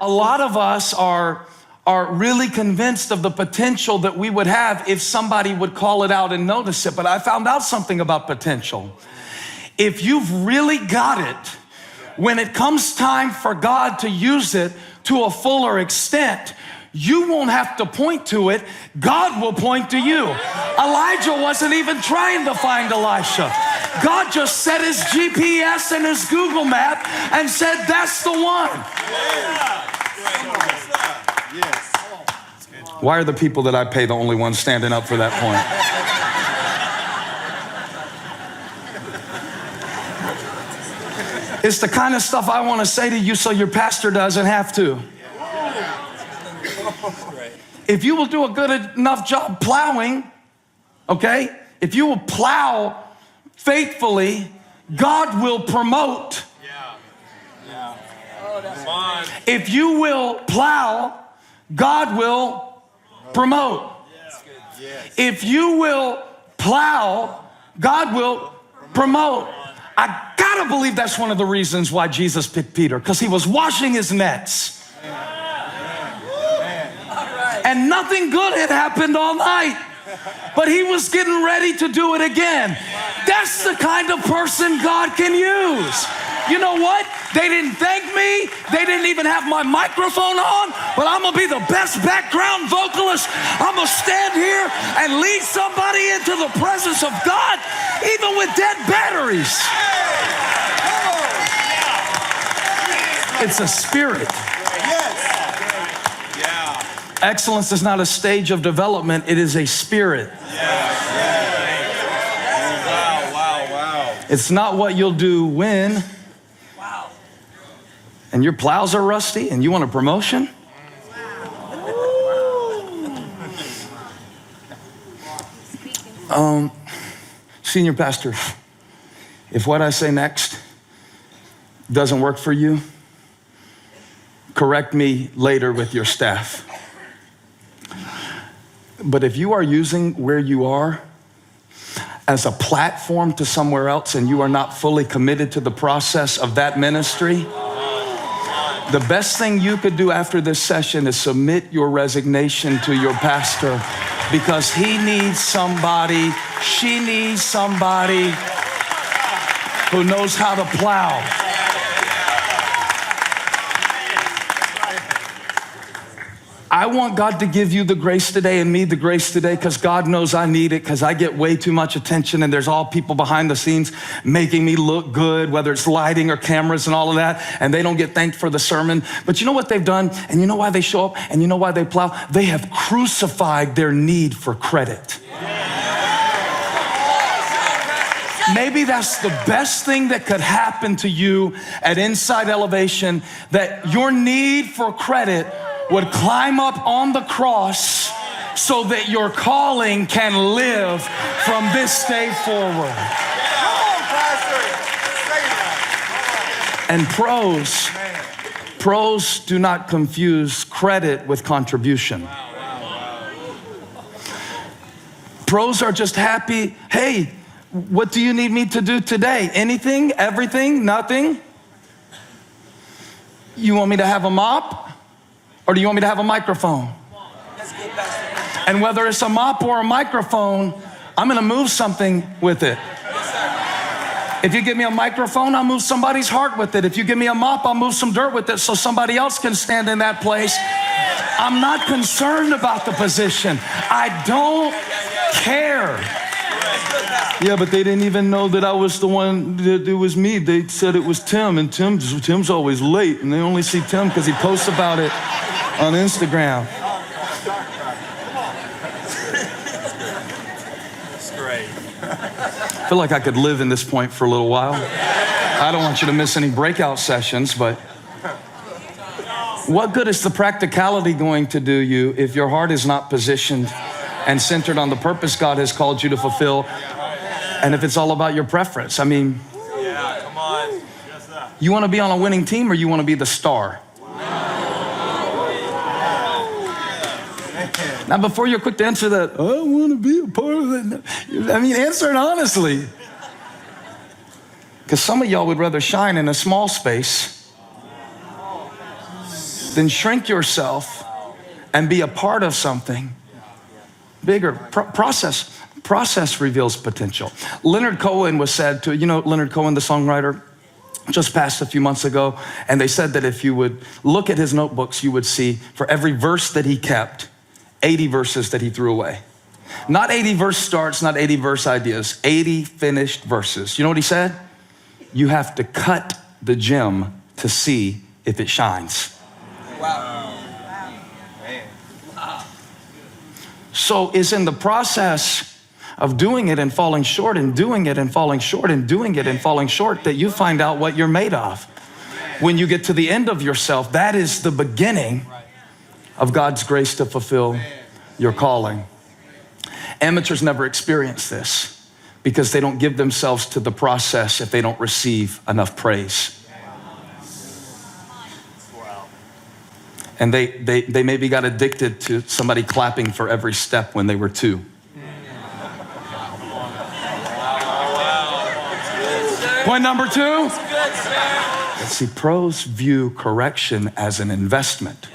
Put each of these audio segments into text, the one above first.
A lot of us are really convinced of the potential that we would have if somebody would call it out and notice it. But I found out something about potential. If you've really got it, when it comes time for God to use it to a fuller extent, you won't have to point to it. God will point to you. Elijah wasn't even trying to find Elisha. God just set his GPS and his Google map and said, that's the one. Why are the people that I pay the only ones standing up for that point? It's the kind of stuff I want to say to you so your pastor doesn't have to. If you will do a good enough job plowing, okay? If you will plow faithfully, God will promote. If you will plow, God will promote. If you will plow, God will promote. I gotta believe that's one of the reasons why Jesus picked Peter, because he was washing his nets. And nothing good had happened all night, but he was getting ready to do it again. That's the kind of person God can use. You know what? They didn't thank me. They didn't even have my microphone on, but I'm gonna be the best background vocalist. I'm gonna stand here and lead somebody into the presence of God, even with dead batteries. It's a spirit. Excellence is not a stage of development, it is a spirit. Wow. It's not what you'll do when. And your plows are rusty and you want a promotion? Senior pastor, if what I say next doesn't work for you, correct me later with your staff. But if you are using where you are as a platform to somewhere else and you are not fully committed to the process of that ministry, the best thing you could do after this session is submit your resignation to your pastor, because he needs somebody, she needs somebody who knows how to plow. I want God to give you the grace today and me the grace today, because God knows I need it, because I get way too much attention and there's all people behind the scenes making me look good, whether it's lighting or cameras and all of that, and they don't get thanked for the sermon. But you know what they've done, and you know why they show up, and you know why they plow? They have crucified their need for credit. Maybe that's the best thing that could happen to you at Inside Elevation, that your need for credit would climb up on the cross so that your calling can live from this day forward. And pros do not confuse credit with contribution. Pros are just happy. Hey, what do you need me to do today? Anything? Everything? Nothing? You want me to have a mop? Or do you want me to have a microphone? And whether it's a mop or a microphone, I'm gonna move something with it. If you give me a microphone, I'll move somebody's heart with it. If you give me a mop, I'll move some dirt with it so somebody else can stand in that place. I'm not concerned about the position. I don't care. Yeah, but they didn't even know that I was the one, that it was me. They said it was Tim, and Tim's always late, and they only see Tim because he posts about it on Instagram. That's great. I feel like I could live in this point for a little while. I don't want you to miss any breakout sessions, but what good is the practicality going to do you if your heart is not positioned and centered on the purpose God has called you to fulfill, and if it's all about your preference? I mean, come on. You want to be on a winning team, or you want to be the star? Now, before you're quick to answer that, I want to be a part of it. I mean, answer it honestly. Because some of y'all would rather shine in a small space then shrink yourself and be a part of something bigger. Process reveals potential. Leonard Cohen was said to, you know Leonard Cohen, the songwriter, just passed a few months ago, and they said that if you would look at his notebooks, you would see for every verse that he kept, 80 verses that he threw away. Not 80 verse starts, not 80 verse ideas, 80 finished verses. You know what he said? You have to cut the gem to see if it shines. Wow. So it's in the process of doing it and falling short and doing it and falling short and doing it and falling short that you find out what you're made of. When you get to the end of yourself, that is the beginning of God's grace to fulfill your calling. Amateurs never experience this because they don't give themselves to the process if they don't receive enough praise. And they maybe got addicted to somebody clapping for every step when they were 2. Point number 2. See, pros view correction as an investment.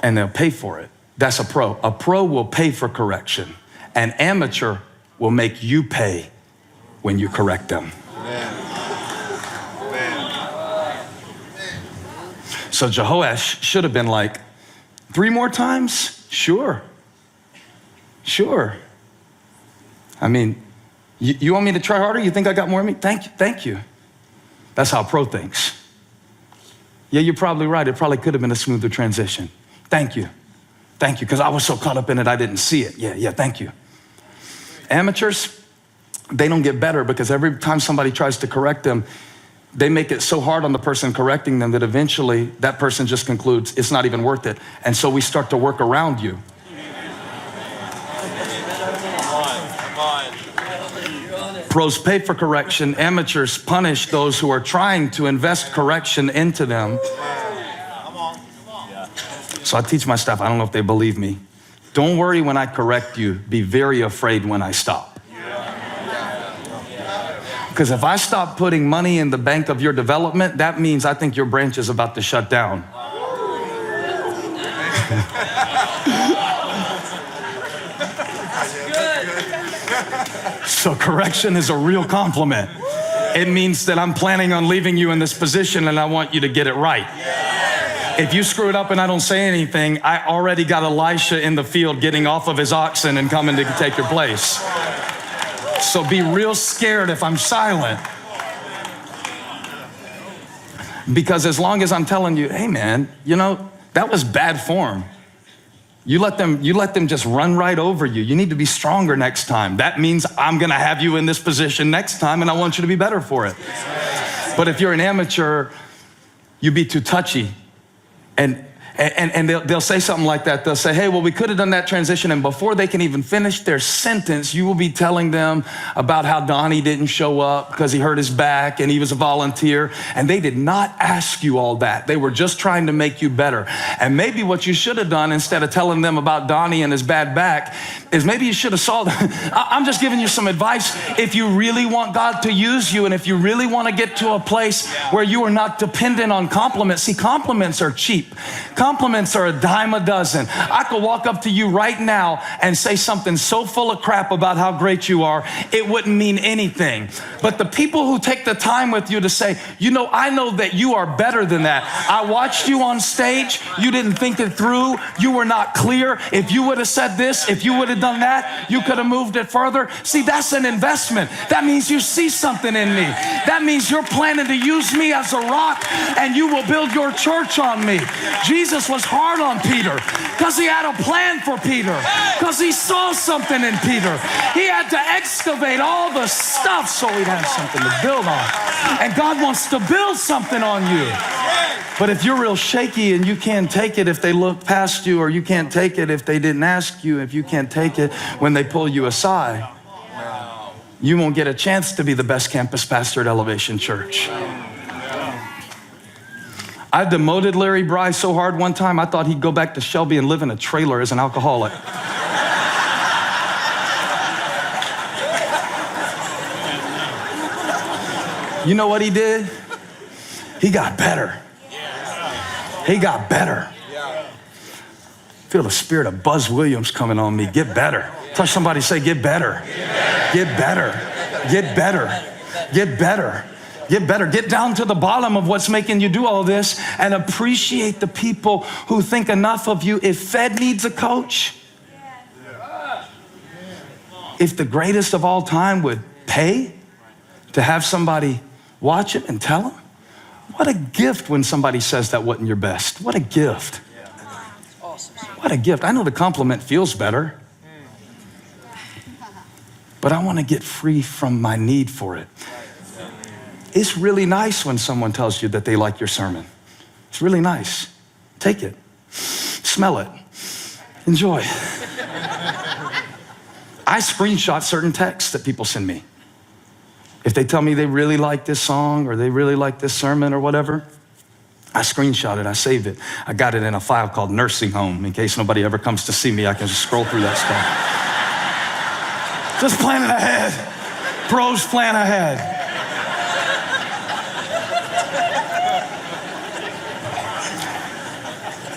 And they'll pay for it. That's a pro. A pro will pay for correction. An amateur will make you pay when you correct them. So Jehoash should have been like, 3 more times? Sure. I mean, you want me to try harder? You think I got more in me? Thank you. That's how a pro thinks. Yeah, you're probably right. It probably could have been a smoother transition. Thank you, because I was so caught up in it, I didn't see it. Yeah, thank you. Amateurs, they don't get better because every time somebody tries to correct them, they make it so hard on the person correcting them that eventually that person just concludes it's not even worth it. And so we start to work around you. Come on. Pros pay for correction. Amateurs punish those who are trying to invest correction into them. So I teach my staff, I don't know if they believe me. Don't worry when I correct you. Be very afraid when I stop. Because if I stop putting money in the bank of your development, that means I think your branch is about to shut down. So correction is a real compliment. It means that I'm planning on leaving you in this position and I want you to get it right. If you screw it up and I don't say anything, I already got Elisha in the field getting off of his oxen and coming to take your place. So be real scared if I'm silent. Because as long as I'm telling you, hey man, you know, that was bad form. You let them just run right over you. You need to be stronger next time. That means I'm gonna have you in this position next time and I want you to be better for it. But if you're an amateur, you be too touchy. And they'll say something like that. They'll say, hey, well, we could have done that transition. And before they can even finish their sentence, you will be telling them about how Donnie didn't show up because he hurt his back and he was a volunteer. And they did not ask you all that. They were just trying to make you better. And maybe what you should have done instead of telling them about Donnie and his bad back is maybe you should have saw them. I'm just giving you some advice. If you really want God to use you and if you really want to get to a place where you are not dependent on compliments. See, compliments are cheap. Compliments are a dime a dozen. I could walk up to you right now and say something so full of crap about how great you are, it wouldn't mean anything. But the people who take the time with you to say, you know, I know that you are better than that. I watched you on stage. You didn't think it through. You were not clear. If you would have said this, if you would have done that, you could have moved it further. See, that's an investment. That means you see something in me. That means you're planning to use me as a rock and you will build your church on me. Jesus was hard on Peter because he had a plan for Peter, because he saw something in Peter. He had to excavate all the stuff so he'd have something to build on. And God wants to build something on you. But if you're real shaky and you can't take it if they look past you, or you can't take it if they didn't ask you, if you can't take it when they pull you aside, you won't get a chance to be the best campus pastor at Elevation Church. I demoted Larry Bry so hard one time, I thought he'd go back to Shelby and live in a trailer as an alcoholic. You know what he did? He got better. He got better. Feel the spirit of Buzz Williams coming on me. Get better. Touch somebody, say, get better. Get better. Get better. Get better. Get better. Get down to the bottom of what's making you do all this and appreciate the people who think enough of you. If Fed needs a coach, if the greatest of all time would pay to have somebody watch it and tell them, what a gift when somebody says that wasn't your best. What a gift. What a gift. I know the compliment feels better, but I want to get free from my need for it. It's really nice when someone tells you that they like your sermon. It's really nice. Take it. Smell it. Enjoy. I screenshot certain texts that people send me. If they tell me they really like this song or they really like this sermon or whatever, I screenshot it, I saved it. I got it in a file called Nursing Home. In case nobody ever comes to see me, I can just scroll through that stuff. Just planning ahead. Pros plan ahead.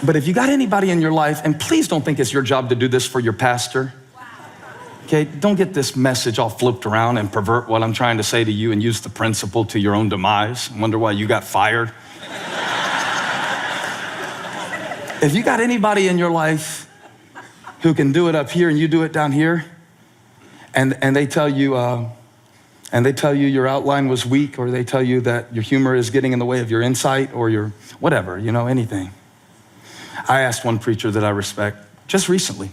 But if you got anybody in your life, and please don't think it's your job to do this for your pastor. Okay, don't get this message all flipped around and pervert what I'm trying to say to you and use the principle to your own demise and wonder why you got fired. If you got anybody in your life who can do it up here and you do it down here, and they tell you your outline was weak, or they tell you that your humor is getting in the way of your insight or your whatever, anything. I asked one preacher that I respect just recently.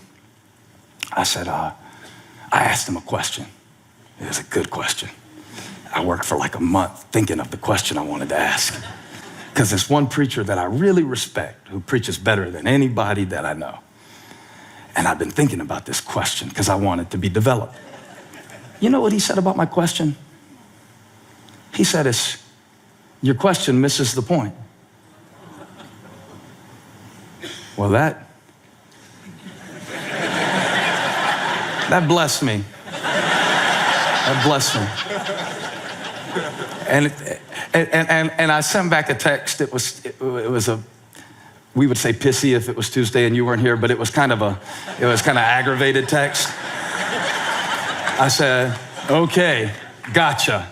I said, I asked him a question. It was a good question. I worked for like a month thinking of the question I wanted to ask. Because there's one preacher that I really respect who preaches better than anybody that I know. And I've been thinking about this question because I want it to be developed. You know what he said about my question? He said, your question misses the point. Well, that blessed me. That blessed me. And I sent back a text. It was we would say pissy if it was Tuesday and you weren't here, but it was kind of aggravated text. I said, okay, gotcha.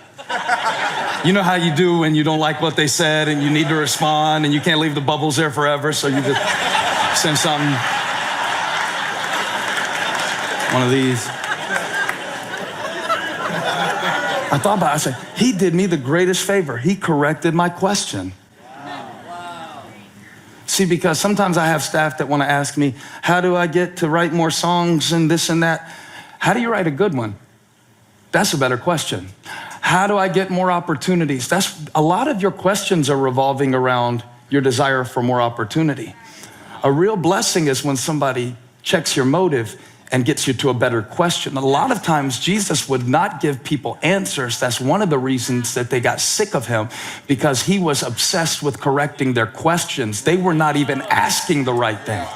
You know how you do when you don't like what they said and you need to respond and you can't leave the bubbles there forever, so you just send something. One of these. I thought about it. I said, he did me the greatest favor. He corrected my question. Wow. See, because sometimes I have staff that want to ask me, how do I get to write more songs and this and that? How do you write a good one? That's a better question. How do I get more opportunities? A lot of your questions are revolving around your desire for more opportunity. A real blessing is when somebody checks your motive and gets you to a better question. A lot of times Jesus would not give people answers. That's one of the reasons that they got sick of him, because he was obsessed with correcting their questions. They were not even asking the right thing.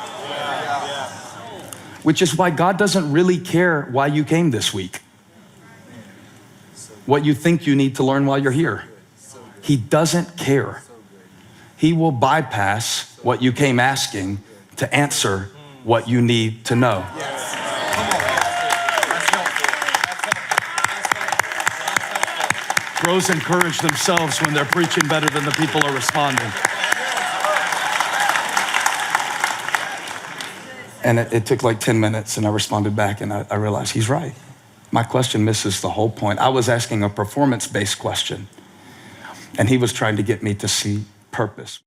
Which is why God doesn't really care why you came this week. What you think you need to learn while you're here. He doesn't care. He will bypass what you came asking to answer what you need to know. Pros encourage themselves when they're preaching better than the people are responding. And it took like 10 minutes and I responded back and I realized he's right. My question misses the whole point. I was asking a performance-based question and he was trying to get me to see purpose.